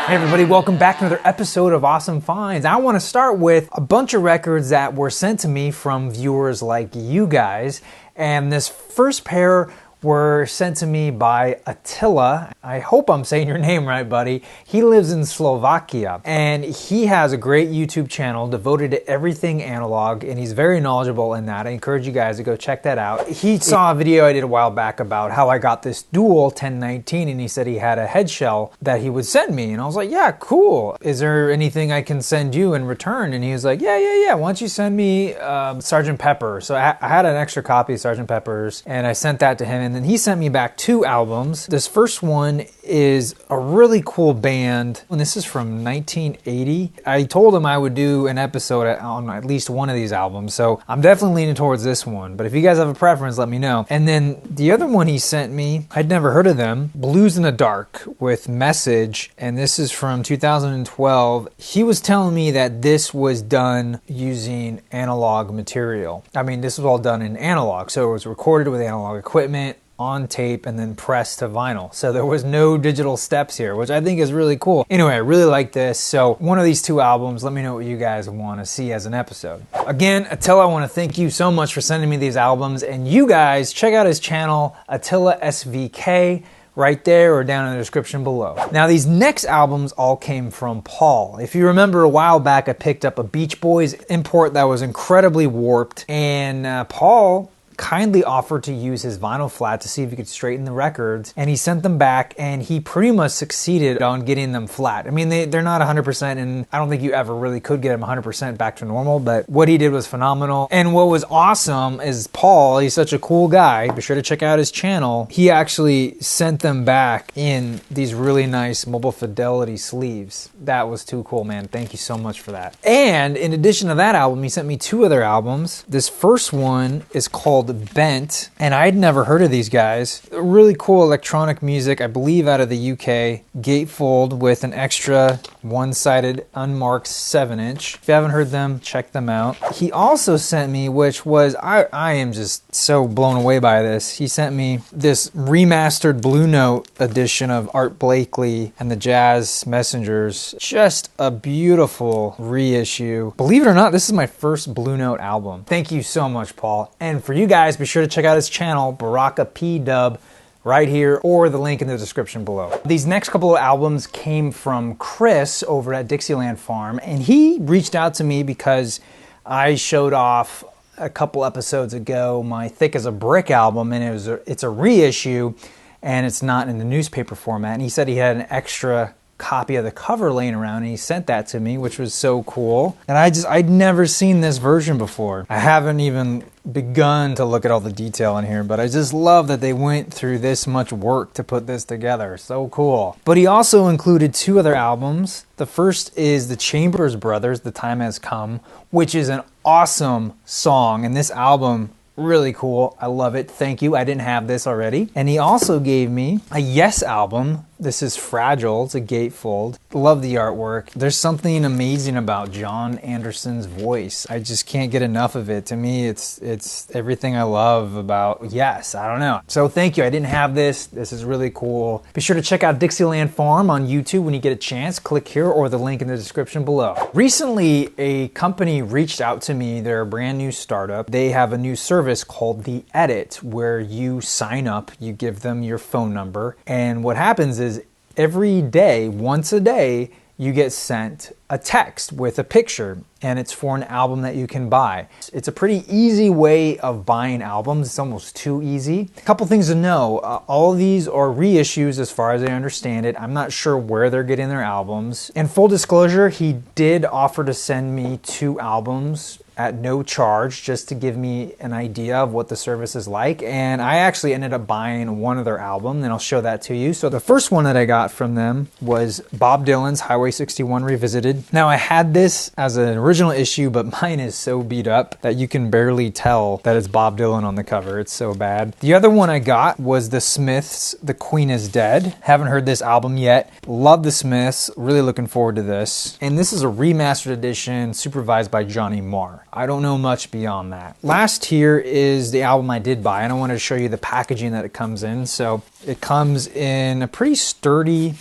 Hey everybody, welcome back to another episode of Awesome Finds. I want to start with a bunch of records that were sent to me from viewers like you guys. And this first pair were sent to me by Attila. I hope I'm saying your name right, buddy. He lives in Slovakia, and he has a great YouTube channel devoted to everything analog, and he's very knowledgeable in that. I encourage you guys to go check that out. He saw a video I did a while back about how I got this dual 1019, and he said he had a head shell that he would send me, and I was like, yeah, cool. Is there anything I can send you in return? And he was like, yeah. Why don't you send me Sgt. Pepper? So I had an extra copy of Sgt. Pepper's, and I sent that to him. And then he sent me back 2 albums. This first one is a really cool band, and this is from 1980. I told him I would do an episode on at least one of these albums, so I'm definitely leaning towards this one. But if you guys have a preference, let me know. And then the other one he sent me, I'd never heard of them, Blues in the Dark with Message, and this is from 2012. He was telling me that this was done using analog material. I mean, this was all done in analog, so it was recorded with analog equipment, on tape, and then pressed to vinyl. So there was no digital steps here, which I think is really cool. Anyway, I really like this. So one of these 2 albums, let me know what you guys want to see as an episode. Again, Attila, I want to thank you so much for sending me these albums, and you guys check out his channel, Attila SVK, right there or down in the description below. Now these next albums all came from Paul. If you remember a while back, I picked up a Beach Boys import that was incredibly warped, and Paul kindly offered to use his vinyl flat to see if he could straighten the records, and he sent them back, and he pretty much succeeded on getting them flat. I mean, they're not 100%, and I don't think you ever really could get them 100% back to normal, but what he did was phenomenal. And what was awesome is Paul, he's such a cool guy, be sure to check out his channel. He actually sent them back in these really nice mobile fidelity sleeves. That was too cool, man. Thank you so much for that. And in addition to that album, he sent me 2 other albums. This first one is called Bent, and I'd never heard of these guys. Really cool electronic music, I believe out of the UK. Gatefold with an extra one-sided unmarked 7-inch. If you haven't heard them, check them out. He also sent me, which was, I am just so blown away by this. He sent me this remastered Blue Note edition of Art Blakey and the Jazz Messengers. Just a beautiful reissue. Believe it or not, this is my first Blue Note album. Thank you so much, Paul. And for you guys, be sure to check out his channel, Baraka P Dub, right here, or the link in the description below. These next couple of albums came from KRIS over at Dixieland Farm, and he reached out to me because I showed off a couple episodes ago my Thick as a Brick album, and it's a reissue, and it's not in the newspaper format. And he said he had an extra copy of the cover laying around, and he sent that to me, which was so cool. And I'd never seen this version before. I haven't even begun to look at all the detail in here, but I just love that they went through this much work to put this together. So cool. But he also included 2 other albums. The first is the Chambers Brothers, The Time Has Come, which is an awesome song, and this album, really cool. I love it. Thank you. I didn't have this already. And he also gave me a Yes album. This is Fragile. It's a gatefold. Love the artwork. There's something amazing about John Anderson's voice. I just can't get enough of it. To me, it's everything I love about Yes. I don't know. So thank you. I didn't have this. This is really cool. Be sure to check out Dixieland Farm on YouTube when you get a chance. Click here or the link in the description below. Recently, a company reached out to me. They're a brand new startup. They have a new service called The Edit, where you sign up, you give them your phone number, and what happens is every day, once a day, you get sent a text with a picture, and it's for an album that you can buy. It's a pretty easy way of buying albums. It's almost too easy. A couple things to know. All of these are reissues as far as I understand it. I'm not sure where they're getting their albums. In full disclosure, he did offer to send me 2 albums at no charge, just to give me an idea of what the service is like. And I actually ended up buying one of their albums, and I'll show that to you. So the first one that I got from them was Bob Dylan's Highway 61 Revisited. Now I had this as an original issue, but mine is so beat up that you can barely tell that it's Bob Dylan on the cover. It's so bad. The other one I got was the Smiths' The Queen is Dead. Haven't heard this album yet. Love the Smiths. Really looking forward to this. And this is a remastered edition supervised by Johnny Marr. I don't know much beyond that. Last here is the album I did buy, and I wanted to show you the packaging that it comes in. So it comes in a pretty sturdy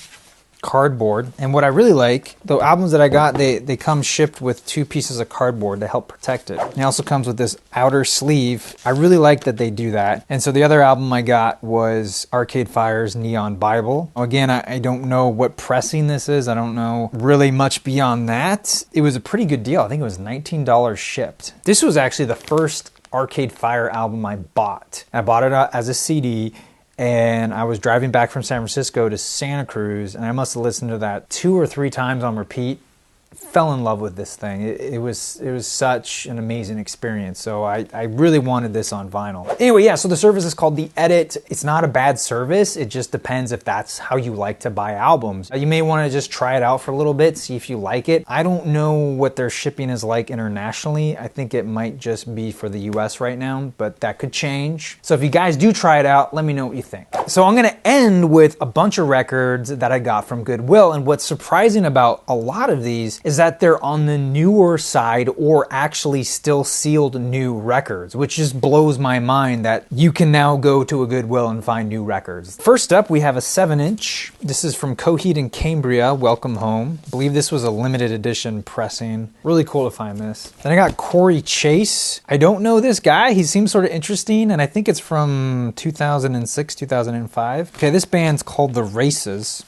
cardboard. And what I really like, the albums that I got, they come shipped with 2 pieces of cardboard to help protect it. It also comes with this outer sleeve. I really like that they do that. And so the other album I got was Arcade Fire's Neon Bible. Again, I don't know what pressing this is. I don't know really much beyond that. It was a pretty good deal. I think it was $19 shipped. This was actually the first Arcade Fire album I bought. I bought it as a CD, and I was driving back from San Francisco to Santa Cruz, and I must have listened to that 2 or 3 times on repeat. Fell in love with this thing. It was such an amazing experience. So I really wanted this on vinyl. Anyway, yeah, so the service is called The Edit. It's not a bad service. It just depends if that's how you like to buy albums. You may want to just try it out for a little bit, see if you like it. I don't know what their shipping is like internationally. I think it might just be for the US right now, but that could change. So if you guys do try it out, let me know what you think. So I'm going to end with a bunch of records that I got from Goodwill. And what's surprising about a lot of these is that they're on the newer side or actually still sealed new records, which just blows my mind that you can now go to a Goodwill and find new records. First up, we have a 7-inch. This is from Coheed and Cambria, Welcome Home. I believe this was a limited edition pressing. Really cool to find this. Then I got Cory Chase. I don't know this guy. He seems sort of interesting, and I think it's from 2006, 2005. Okay, this band's called The Races.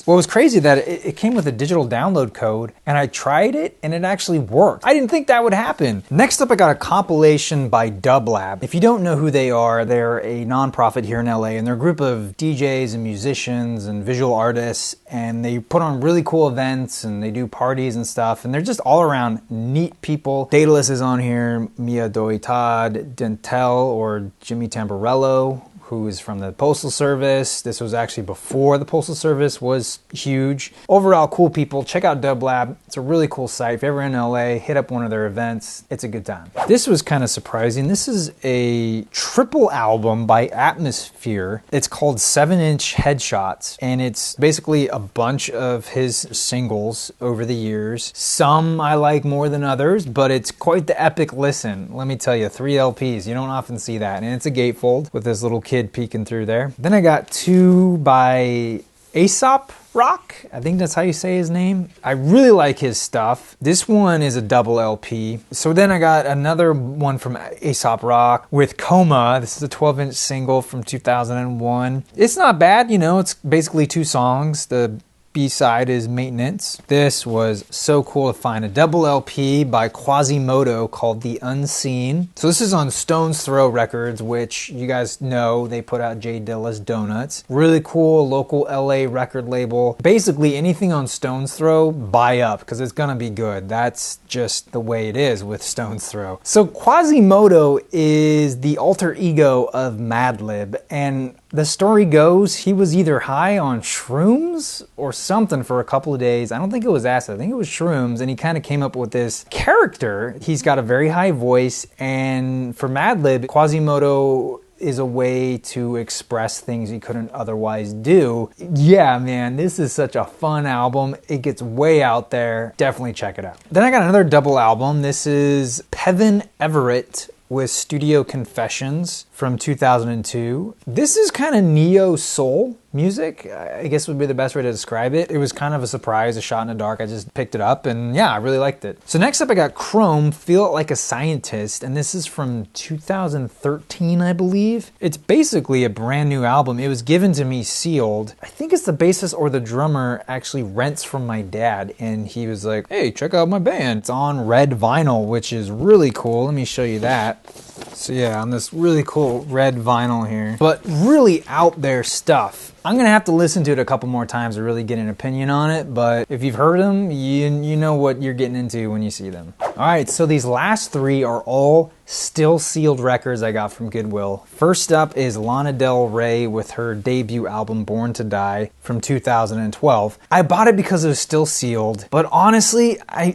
What was crazy that it came with a digital download code, and I tried it and it actually worked. I didn't think that would happen. Next up, I got a compilation by Dublab. If you don't know who they are, they're a nonprofit here in LA, and they're a group of DJs and musicians and visual artists, and they put on really cool events and they do parties and stuff, and they're just all around neat people. Daedalus is on here, Mia Doi Todd, Dentel or Jimmy Tamborello, who is from the Postal Service. This was actually before the Postal Service was huge. Overall, cool people. Check out Dublab. It's a really cool site. If you're ever in LA, hit up one of their events. It's a good time. This was kind of surprising. This is a triple album by Atmosphere. It's called 7-inch Headshots, and it's basically a bunch of his singles over the years. Some I like more than others, but it's quite the epic listen. Let me tell you, 3 LPs. You don't often see that. And it's a gatefold with this little kid peeking through there. Then I got 2 by Aesop Rock. I think that's how you say his name. I really like his stuff. This one is a double LP. So then I got another one from Aesop Rock with Coma. This is a 12-inch single from 2001. It's not bad, you know, it's basically 2 songs. The B-side is Maintenance. This was so cool to find. A double LP by Quasimoto called The Unseen. So this is on Stone's Throw Records, which you guys know they put out J Dilla's Donuts. Really cool local LA record label. Basically anything on Stone's Throw, buy up because it's gonna be good. That's just the way it is with Stone's Throw. So Quasimoto is the alter ego of Madlib, and the story goes he was either high on shrooms or something for a couple of days. I don't think it was acid. I think it was shrooms, and he kind of came up with this character. He's got a very high voice, and for Madlib, Quasimoto is a way to express things he couldn't otherwise do. Yeah, man, this is such a fun album. It gets way out there. Definitely check it out. Then I got another double album. This is Peven Everett with Studio Confessions from 2002. This is kind of neo-soul music, I guess would be the best way to describe it. It was kind of a surprise, a shot in the dark. I just picked it up and yeah, I really liked it. So next up I got Chrome, Feel It Like a Scientist, and this is from 2013, I believe. It's basically a brand new album. It was given to me sealed. I think it's the bassist or the drummer actually rents from my dad, and he was like, hey, check out my band. It's on red vinyl, which is really cool. Let me show you that. So yeah, on this really cool red vinyl here, but really out there stuff. I'm gonna have to listen to it a couple more times to really get an opinion on it, but if you've heard them, you know what you're getting into when you see them. All right, so these last 3 are all still sealed records I got from Goodwill. First up is Lana Del Rey with her debut album Born to Die from 2012. I bought it because it was still sealed, but honestly, I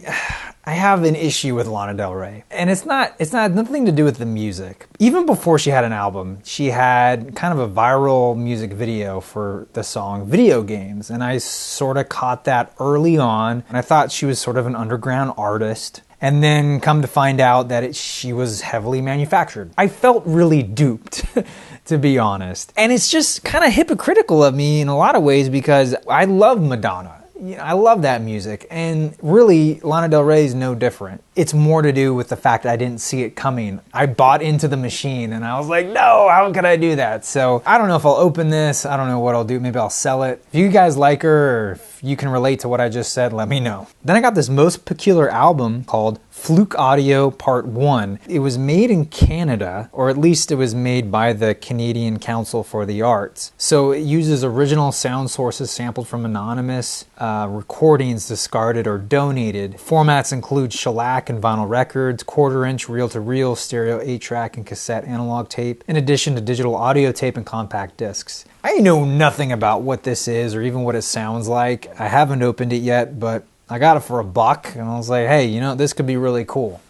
have an issue with Lana Del Rey. And it's nothing to do with the music. Even before she had an album, she had kind of a viral music video for the song Video Games. And I sort of caught that early on. And I thought she was sort of an underground artist. And then come to find out that she was heavily manufactured. I felt really duped, to be honest. And it's just kind of hypocritical of me in a lot of ways because I love Madonna. I love that music, and really, Lana Del Rey is no different. It's more to do with the fact that I didn't see it coming. I bought into the machine, and I was like, no, how could I do that? So I don't know if I'll open this. I don't know what I'll do. Maybe I'll sell it. If you guys like her, or if you can relate to what I just said, let me know. Then I got this most peculiar album called Fluke Audio Part 1. It was made in Canada, or at least it was made by the Canadian Council for the Arts. So it uses original sound sources sampled from anonymous recordings discarded or donated. Formats include shellac and vinyl records, quarter-inch reel-to-reel, stereo 8-track and cassette analog tape, in addition to digital audio tape and compact discs. I know nothing about what this is or even what it sounds like. I haven't opened it yet, but I got it for $1 and I was like, hey, this could be really cool.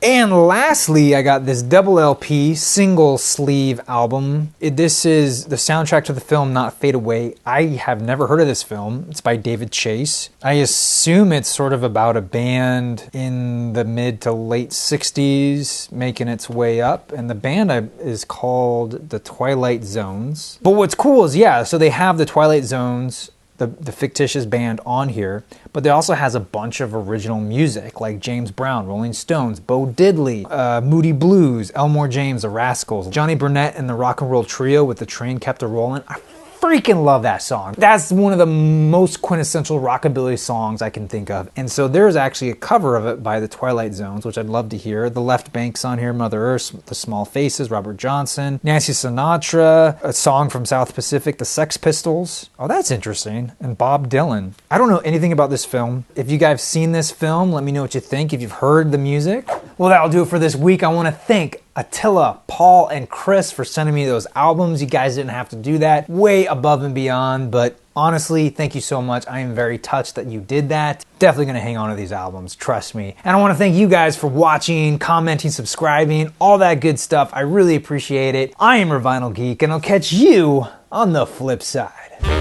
And lastly, I got this double LP single sleeve album. This is the soundtrack to the film Not Fade Away. I have never heard of this film. It's by David Chase. I assume it's sort of about a band in the mid to late 60s making its way up. And the band is called the Twilight Zones. But what's cool is, so they have the Twilight Zones, the fictitious band on here, but they also has a bunch of original music like James Brown, Rolling Stones, Bo Diddley, Moody Blues, Elmore James, The Rascals, Johnny Burnett and the Rock and Roll Trio with The Train Kept A-Rollin'. I freaking love that song. That's one of the most quintessential rockabilly songs I can think of. And so there's actually a cover of it by the Twilight Zones, which I'd love to hear. The Left Bank's on here, Mother Earth, The Small Faces, Robert Johnson, Nancy Sinatra, a song from South Pacific, The Sex Pistols. Oh, that's interesting. And Bob Dylan. I don't know anything about this film. If you guys have seen this film, let me know what you think. If you've heard the music. Well, that'll do it for this week. I want to thank Attila, Paul, and KRIS for sending me those albums. You guys didn't have to do that. Way above and beyond, but honestly, thank you so much. I am very touched that you did that. Definitely going to hang on to these albums, trust me. And I want to thank you guys for watching, commenting, subscribing, all that good stuff. I really appreciate it. I am your Vinyl Geek, and I'll catch you on the flip side.